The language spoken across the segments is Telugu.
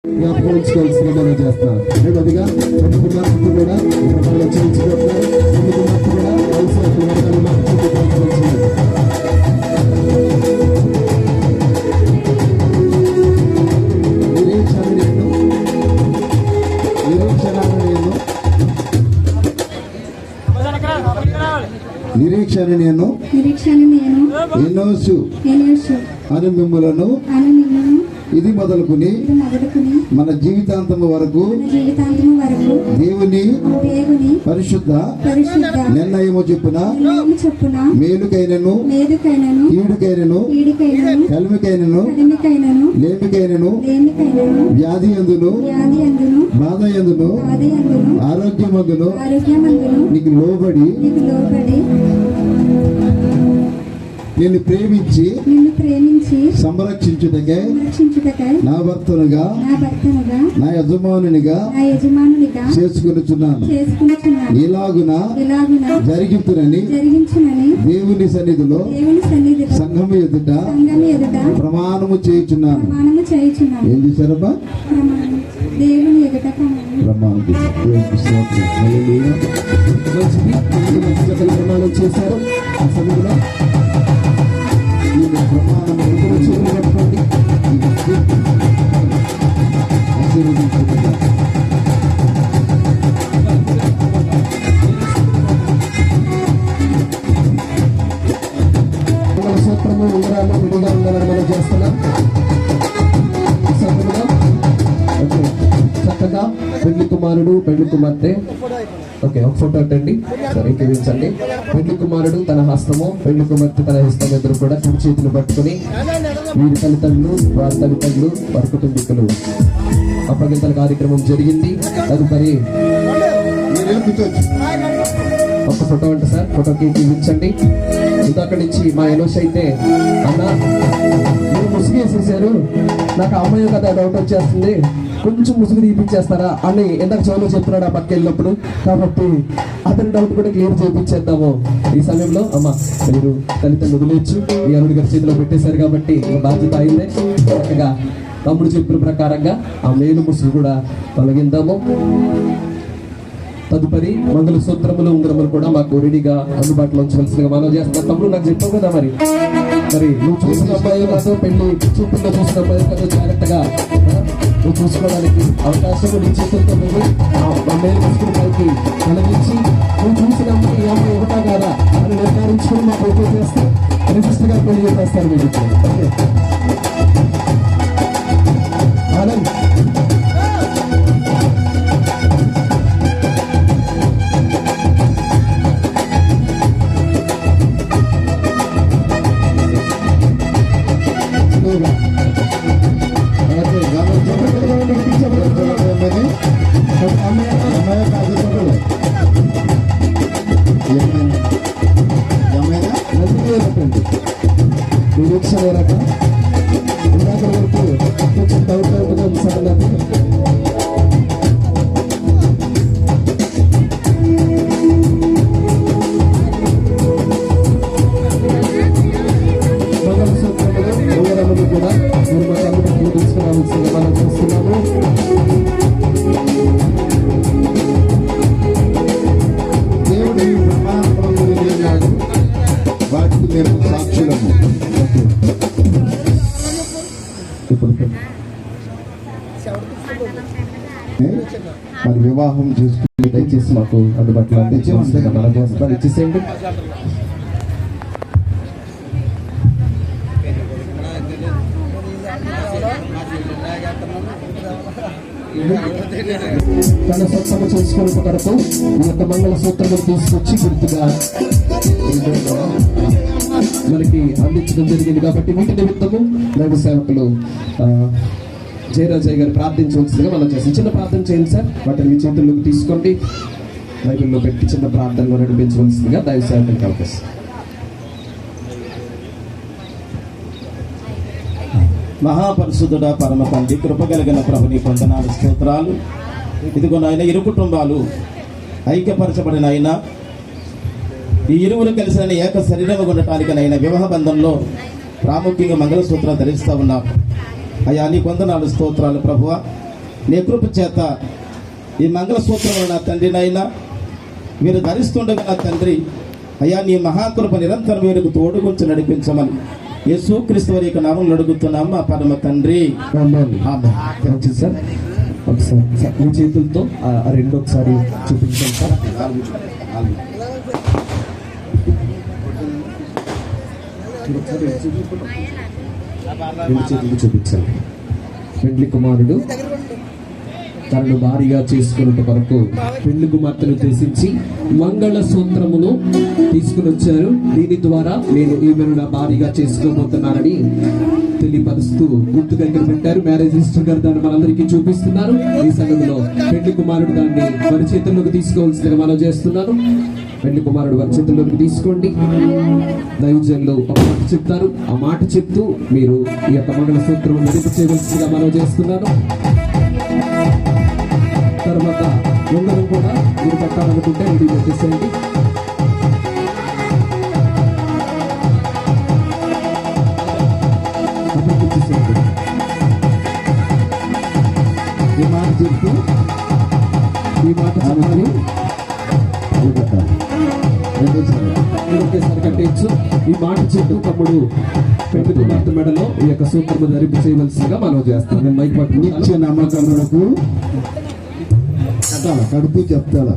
జ్ఞాపకం ఉంచుకోవాల్సిన మనం చేస్తాం. రెండవదిగా రెండు కుమార్తెలు కూడా ప్రమాణాలు చేయించుకుంటున్నారు. రెండు కుమార్తెలు కూడా కలిసి నిరీక్షణ నేను ఎన్నోసు అని మిమ్మలను ఇది మొదలుకుని మన జీవితాంతము వరకు దేవుని పరిశుద్ధ నిర్ణయము చెప్పున మేలుకైనను కీడుకైనను కలిమికైనను లేమికైనను వ్యాధి అందును బాధ ఎందును ఆరోగ్యమందును నీకు లోబడి నిన్ను ప్రేమించి సంరక్షించుటకై నా భర్తనుగా నా యజమానునిగా చేసుకొనుచున్నాను. ఇలాగున జరిగించునని దేవుని సన్నిధిలో సంఘము ఎదుట ప్రమాణము చేయుచున్నాను. ఏం చేశారబ్బా? దేవుని ఎదుట ప్రమాణం చేశారు. ఆ సమయంలో సూత్రము ఉంగరాలు విడిగా ఉండాలని మనం చేస్తున్నాం. చక్కగా పెళ్లి కుమారుడు పెళ్లి కుమార్తె ఓకే ఒక ఫోటో అట్టండి సరే చూపించండి. పెళ్లి కుమారుడు తన హస్తము పెళ్లి కుమార్తె తన హస్తం ఇద్దరు కూడా కుడి చేతులు పట్టుకుని వీరి తల్లిదండ్రులు వారి తల్లిదండ్రులు వారి కుటుంబీకులు అప్పగింతల కార్యక్రమం జరిగింది. తదుపరి ఒక ఫోటో అంటే సార్ ఫోటోకి చూపించండి. అక్కడి నుంచి మా ఎనోస్ అయితే అన్న మీరు ముసుగేసేసారు, నాకు అమ్మాయి కదా డౌట్ వచ్చేస్తుంది, కొంచెం ముసుగు తీపిచ్చేస్తారా అని ఎందాక చెవులో చెప్తున్నాడు ఆ పక్క వెళ్ళినప్పుడు. కాబట్టి అతని డౌట్ కూడా క్లియర్ చేయించేద్దాము. ఈ సమయంలో అమ్మ మీరు తల్లిదండ్రులు వదిలేచ్చు, ఈ అల్లుడి గారి చేతిలో పెట్టేశారు కాబట్టి బాధ్యత అయిందే. చక్కగా తమ్ముడు చెప్పిన ప్రకారంగా ఆ మేలు ముసుగు కూడా తొలగిందాము. తదుపరి మంగళసూత్రములు ఉంగరములు కూడా మాకు రెడీగా అందుబాటులో ఉంచవలసిందిగా మనం చేస్తాం. తమ్ముడు నాకు చెప్పావు కదా మరి నువ్వు చూసిన అబ్బాయి నాతో పెళ్లి చూపుల్లో చూసిన అబ్బాయి కదా జాగ్రత్తగా నువ్వు చూసుకోవడానికి అవకాశం నీ చేతులతో నువ్వు ఆ మేలు ముసుగుని పైకి తొలగించి నువ్వు చూసిన అమ్మాయి ఈ అమ్మాయి ఒకటా కాదా అని నిర్ధారించుకుని మాకు ఓకే చేస్తే రిజిస్టర్ గా పెళ్లి చేస్తారు మీరు. నిరీక్షణ రక ఇందాక వరకు కొంచెం డౌట్ అవుతుంది సంగతి. మంగళసూత్రములు ఉంగరములు కూడా మీరు మా తల్లిదండ్రులు తీసుకురావాల్సిందిగా మనం చూస్తున్నాము. దేవుడు ఈ ప్రమాణంలో వెళ్ళాడు, వాటికి మేము సాక్షులము. మరి వివాహం చేసుకుని దయచేసి మాకు అందుబాటులో అందించి మనం చేస్తారు ఇచ్చేసేయండి. తన సొంతము చేసుకునే కొరకు ఈ యొక్క మంగళసూత్రము తీసుకొచ్చి గుర్తుగా మనకి అందించడం జరిగింది. కాబట్టి వీటి నిమిత్తము దైవ సేవకులు జయరాజయ్య గారు ప్రార్థించవలసిందిగా మనం చేస్తాం. చిన్న ప్రార్థన చేయండి సార్, వాటిని మీ చేతుల్లోకి తీసుకోండి, బైబిల్లో పెట్టి చిన్న ప్రార్థనలో నడిపించవలసిందిగా దైవ సేవకులకు అవకాశం. మహాపరిశుద్ధుడ పరమ తండ్రి కృప కలిగిన ప్రభుని వందనాలు స్తోత్రాలు. ఇదిగో నాయన ఇరు కుటుంబాలు ఐక్యపరచబడిన అయినా ఈ ఇరువురు కలిసిన ఏక శరీరం ఉండటానికనైనా వివాహ బంధంలో ప్రాముఖ్యంగా మంగళసూత్రాలు ధరిస్తూ ఉన్నాం. అయ్యా నీ వందనాలు స్తోత్రాలు ప్రభువా. నీ కృప చేత ఈ మంగళసూత్రములు నా తండ్రి నాయన మీరు ధరిస్తుండగా నా తండ్రి అయ్యా నీ మహాకృప నిరంతరం వీరికి తోడుగుంచి నడిపించమని యేసుక్రీస్తు వారి యొక్క నామములో అడుగుతున్నాము మా పరమ తండ్రి. ఆమేన్. మంచిది సార్. ఒకసారి సార్ మీ చేతులతో ఆ రెండు ఒకసారి చూపించండి సార్. రెండు చేతులు చూపించండి. పెండ్లి కుమారుడు తనను భారీగా చేసుకున్నట్టు వరకు పెళ్లి కుమార్తెను ఉద్దేశించి మంగళ సూత్రమును తీసుకుని వచ్చారు. దీని ద్వారా నేను ఈమెను నా భారీగా చేసుకోబోతున్నానని తెలియపరుస్తూ గుర్తు దగ్గర పెట్టారు. మ్యారేజ్ రిజిస్టర్ గారు దాన్ని మనందరికీ చూపిస్తున్నారు. ఈ సమయంలో పెళ్లి కుమారుడు దాన్ని వారి చేతుల్లోకి తీసుకోవాల్సిందిగా మనం చేస్తున్నాను. పెళ్లి కుమారుడు వారి చేతుల్లోకి తీసుకోండి. దైవజనులు ఒక మాట చెప్తారు. ఆ మాట చెప్తూ మీరు ఈ యొక్క మంగళ సూత్రం నడిపి చేయవలసిందిగా మనం చేస్తున్నాను. తర్వాత ఉంగరం కూడా మీరు పెట్టాలనుకుంటే రెడీ పెట్టేసేయండి. ఈ మాట చెప్తూ ఈ మాట చెప్పాలి. ఒకేసారి కట్టేయచ్చు. ఈ మాట చెప్తూ తమ్ముడు పెళ్లి కుమార్తె మెడలో ఈ యొక్క సూత్రము ధరింపు చేయవలసిందిగా మనం చేస్తాం. నేను మైక్ నిత్య నమ్మకమునకు కడుపు చెప్తాడు.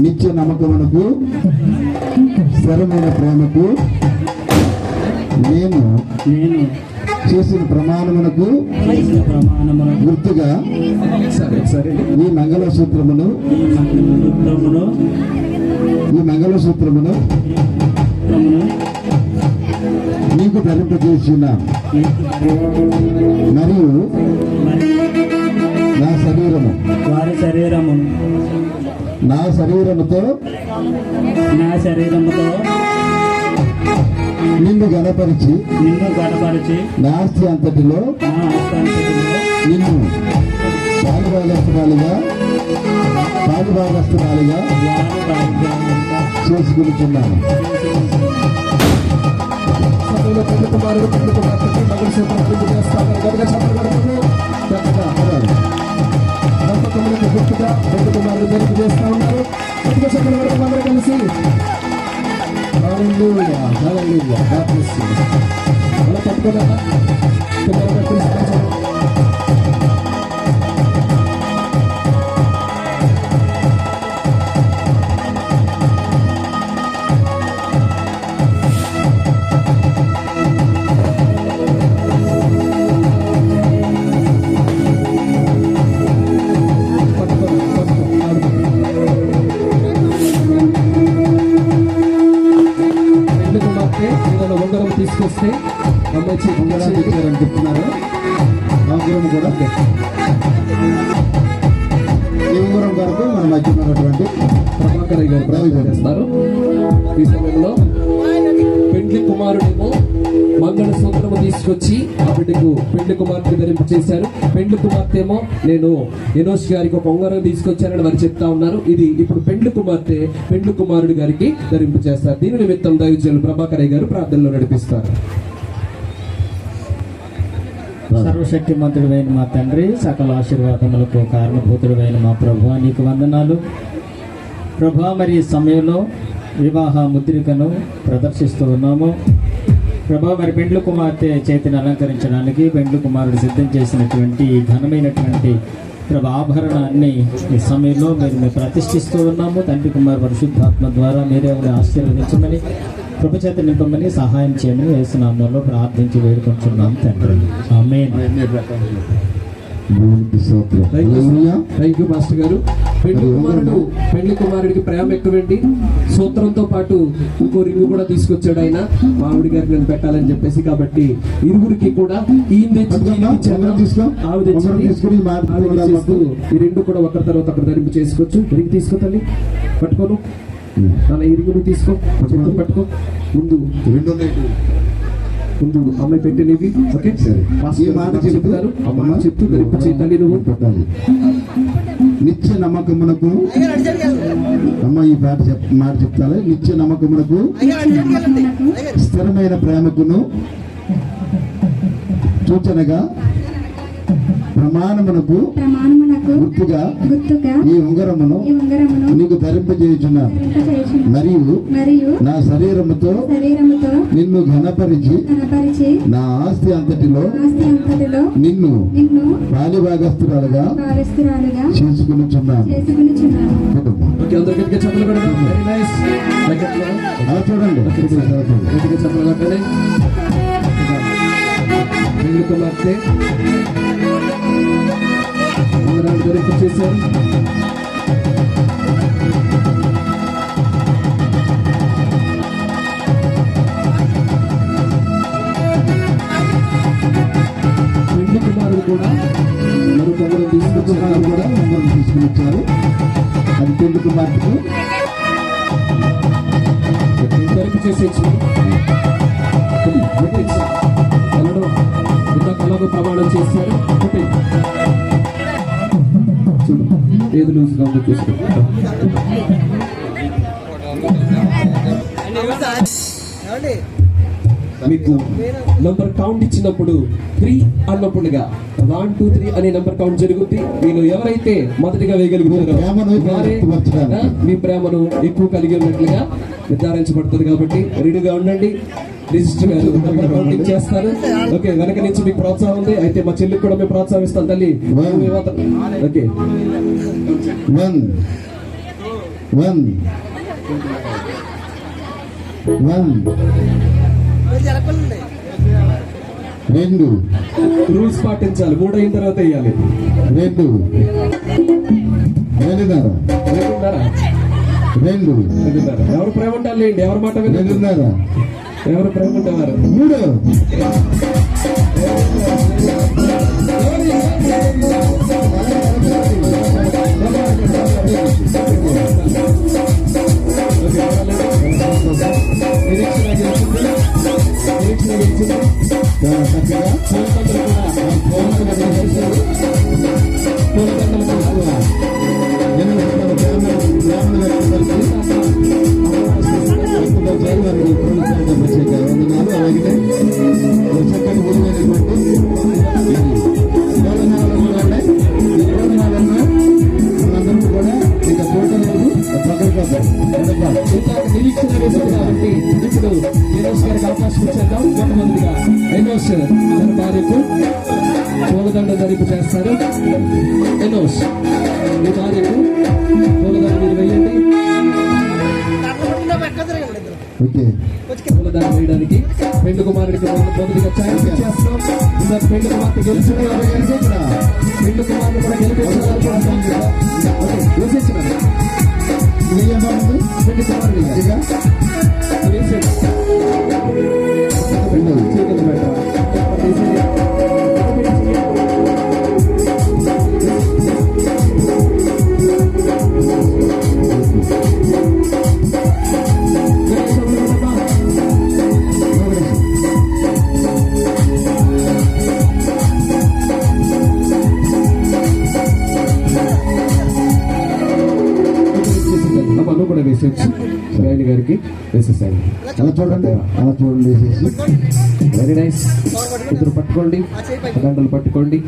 నిత్య నమ్మకమునకు స్థిరమైన ప్రేమకు నేను చేసిన ప్రమాణమునకు గుర్తుగా ఈ మంగళసూత్రమును నీకు ధరింపజేసిన మరియు నా శరీరముతో నిన్ను గణపరిచి నా ఆస్తి అంతటిలో నిన్ను పాలుభాగస్తురాలిగా చేసుకుంటున్నాను. పెళ్లి కుమారుడు పెళ్లి కుమార్తెకి మంగళ సూత్రం చేస్తాను. దంపతులకు గుర్తుగా పెళ్లి కుమారుడు ధరింపు చేస్తా ఉన్నారు. అందరూ కలిసి అలా పట్టుకోలేదా ఉంగరం తీసుకొస్తే అమ్మాయి ఉంగరాలు ఇచ్చారని చెప్తున్నారు. ఉంగరం కూడా ఈ ఉంగరం కొరకు మన మధ్య ఉన్నటువంటి ప్రభాకర్ గారు ప్రారంభం చేస్తారు. ఈ సమయంలో పెండ్లి కుమారుడేమో మంగళ సూత్రము తీసుకొచ్చి ఆ బిడ్డకు పెండ్లి కుమార్తె ధరింపు చేశారు. పెండ్లి కుమార్తె ఏమో నేను ఎనోష్ గారికి ఒక ఉంగరం తీసుకొచ్చానని వారు చెప్తా ఉన్నారు. ఇది ఇప్పుడు పెండ్లి కుమార్తె పెండ్లి కుమారుడు గారికి ధరింపు చేస్తారు. దీని నిమిత్తం దైవజనులు ప్రభాకర్ గారు ప్రార్థనలో నడిపిస్తారు. సర్వశక్తిమంతుడైన మా తండ్రి, సకల ఆశీర్వాదములకు కారణభూతుడైన మా ప్రభువా, నీకు వందనాలు ప్రభువా. మరి ఈ సమయంలో వివాహ ముద్రికను ప్రదర్శిస్తూ ఉన్నాము ప్రభా. మరి పెండ్లి కుమార్తె చేతిని అలంకరించడానికి పెండ్లి కుమారుడు సిద్ధం చేసినటువంటి ఘనమైనటువంటి ప్రభా ఆభరణాన్ని ఈ సమయంలో మేము ప్రతిష్ఠిస్తూ ఉన్నాము. తండ్రి కుమార్ పరిశుద్ధాత్మ ద్వారా మీరే ఆశీర్వదించమని కృపచేత నింపమని సహాయం చేయమని యేసు నామములో ప్రార్థించి వేడుకుంటున్నాం తండ్రి. ఆమేన్. థ్యాంక్ యూ మాస్టర్ గారు. పెళ్లి కుమారుడికి ప్రేమ ఎక్కువండి. సూత్రంతో పాటు ఇంకో రింగు కూడా తీసుకొచ్చాడు ఆయన. మామిడి గారికి నేను పెట్టాలని చెప్పేసి. కాబట్టి ఇరువురికి కూడా ఈ రెండు కూడా ఒకరి తర్వాత ఒకరు ధరింపు చేసుకోవచ్చు. రింగ్ తీసుకోతండి, పట్టుకోను అలా ఈ రింగును తీసుకో, పట్టుకో. ముందు అమ్మాయి పెట్టినవి ఓకే. చెప్తారు అమ్మ చెప్తూ ధరింపు చేయాలి. నువ్వు పెట్టాలి. నిత్య నమ్మకమునకు అమ్మ ఈ మాట చెప్తాలి. నిత్య నమ్మకమునకు స్థిరమైన ప్రేమకును సూచనగా ప్రమాణమునకు గుర్తుగా ఈ ఉంగరమును నీకు ధరింపజేయుచున్నాను. మరియు నా శరీరముతో నిన్ను ఘనపరిచి నా ఆస్తి అంతటిలో నిన్ను పాలిభాగస్తురాలుగా చేసుకునిచున్నాను. ఓకే, అందరూ గట్టిగా చప్పట్లు కొట్టండి. Very nice. అలా చూడండి. గట్టిగా చప్పట్లు కొట్టండి. పెళ్లి కుమార్తె ఉంగరాలు ధరింపు చేశారు. పెళ్లి కుమారుడు కూడా మరొక ఉంగరం తీసుకొచ్చారు. కూడా ఉంగరం తీసుకుని వచ్చారు. అది పెళ్లి కుమార్తెకు ధరింపు చేసేసి వెళ్ళడం ఇందాక అలాగో ప్రమాణం చేశారు. చూడు ఏది లూజ్గా ఉందో చూసుకో. మీకు నంబర్ కౌంట్ ఇచ్చినప్పుడు 3 అన్నప్పుడుగా 1 2 3 అనే నంబర్ కౌంట్ జరుగుద్ది. మీలో ఎవరైతే మొదటిగా వేయగలుగుతారో వారే మీ ప్రేమను ఎక్కువ కలిగి ఉన్నట్లుగా నిర్ధారించబడుతుంది. కాబట్టి రెడీగా ఉండండి. రిజిస్టర్ గారు నంబర్ కౌంటింగ్ చేస్తారు. ఓకే, వెనక నుంచి మీకు ప్రోత్సాహం ఉంది. అయితే మా చెల్లికి కూడా మేము ప్రోత్సహిస్తాం తల్లి. ఓకే, 1 1 1 2 రూల్స్ పాటించాలి. 3 అయిన తర్వాత వేయాలి. 2 2 ఎవరు ప్రేమ ఉంటారు లేండి. ఎవరి మాట వినండి. 2 ఎవరు ప్రేమ ఉంటారు. 3 నిరీక్షణ వేసింది కాబట్టి ఇప్పుడు ఎనోస్ గారికి అవకాశం ఇచ్చేద్దాం. మొట్టమొదటిగా ఎనోస్ తన భార్యకు పూలదండ ధరింపు చేస్తారు. ఎనోస్ మీ భార్యకు పూలదండ మీరు వేయండి. పూలదండ వేయడానికి పెళ్లి కుమారుడికి మొదటిగా ఛాన్స్ ఇచ్చేస్తాం. ఇంకా పెళ్లి కుమార్తె గెలిచిన పెళ్లి కుమారుడు కూడా గెలిపించారు. పెళ్లి కుమారుడు కూడా వేసేసి రాయని గారికి వేసేసాయండి. అలా చూడండి వేసేసి. Very nice. ఇద్దరు పట్టుకోండి, దండలు పట్టుకోండి.